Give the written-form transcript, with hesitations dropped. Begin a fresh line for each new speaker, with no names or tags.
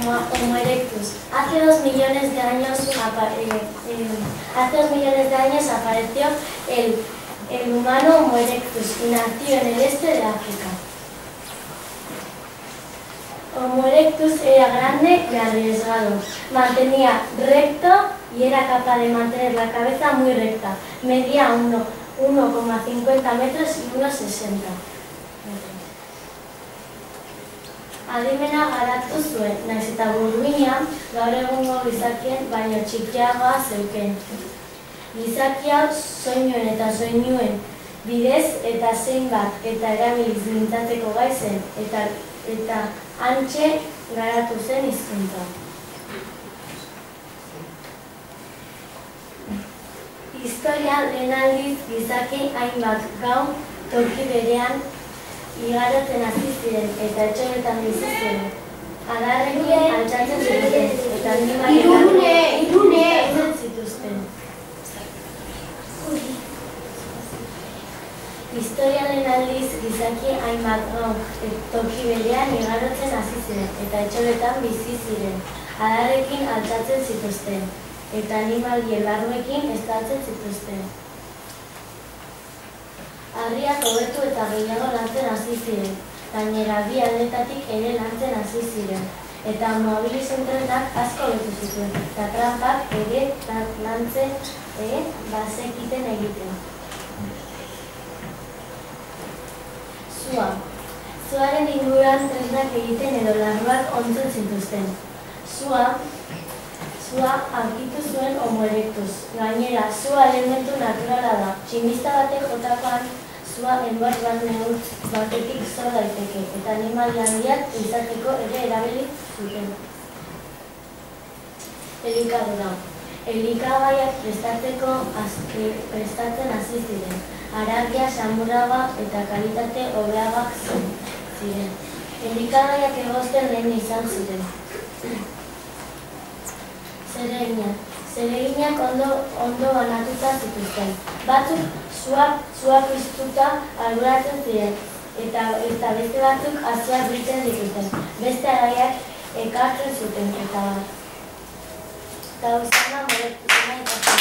Homo erectus. Hace 2 millones de años apareció el humano Homo erectus y nació en el este de África. Homo erectus era grande y arriesgado, mantenía recto y era capaz de mantener la cabeza muy recta. Medía 1,50 metros y 1,60 metros. Adimena garatu zuen, nahiz eta burmuina gaur egungo gizakien baino txikiagoa zeuken. Gizaki hau soinuen eta soinuen bidez eta zenbat eta erabiliz mintzatzeko gai zen eta hantxe garatu zen hizkuntza. Historian lehen aldiz gizaki hainbat gau toki berean igarotzen hasi ziren eta etxoretan bizi ziren. Adarrekin altxatzen zituzten eta animalietan zituzten. Historiaren aldiz gizaki hainbat gau toki berean igarotzen hasi ziren eta etxoretan bizi ziren. Adarrekin altxatzen zituzten eta animalien larruekin estaltzen zituzten. Harriak hobetu eta gehiago lantzen hasi ziren, gainera bi aldetatik ere lantzen hasi ziren, eta mobilizentrenak asko hobetu zituen, eta trampak ere lantzen bazekiten egiten. Sua. Suaren inguruan tresnak egiten edo larruak ontzen zituzten. Sua aurkitu zuen Homo erectus. Gainera, sua elementu naturala da. Tximista batek jotakoan sua enbor bat neurtz batetik zor daiteke, eta animali handiak izateko ere erabili zuten. Elikadura. Elikagaiak prestatzen hasi ziren. Haragia, samurraga eta kalitate hobeagoak ziren. Elikagaiak egozten lehen izan ziren. Zereginak ondo banatuta zituzten. Batzuk sua piztuta arduratzen ziren, eta beste batzuk haziak biltzen dituzten. Beste araiak ekartzen zuten, eta uzana molektuzena ikatzen.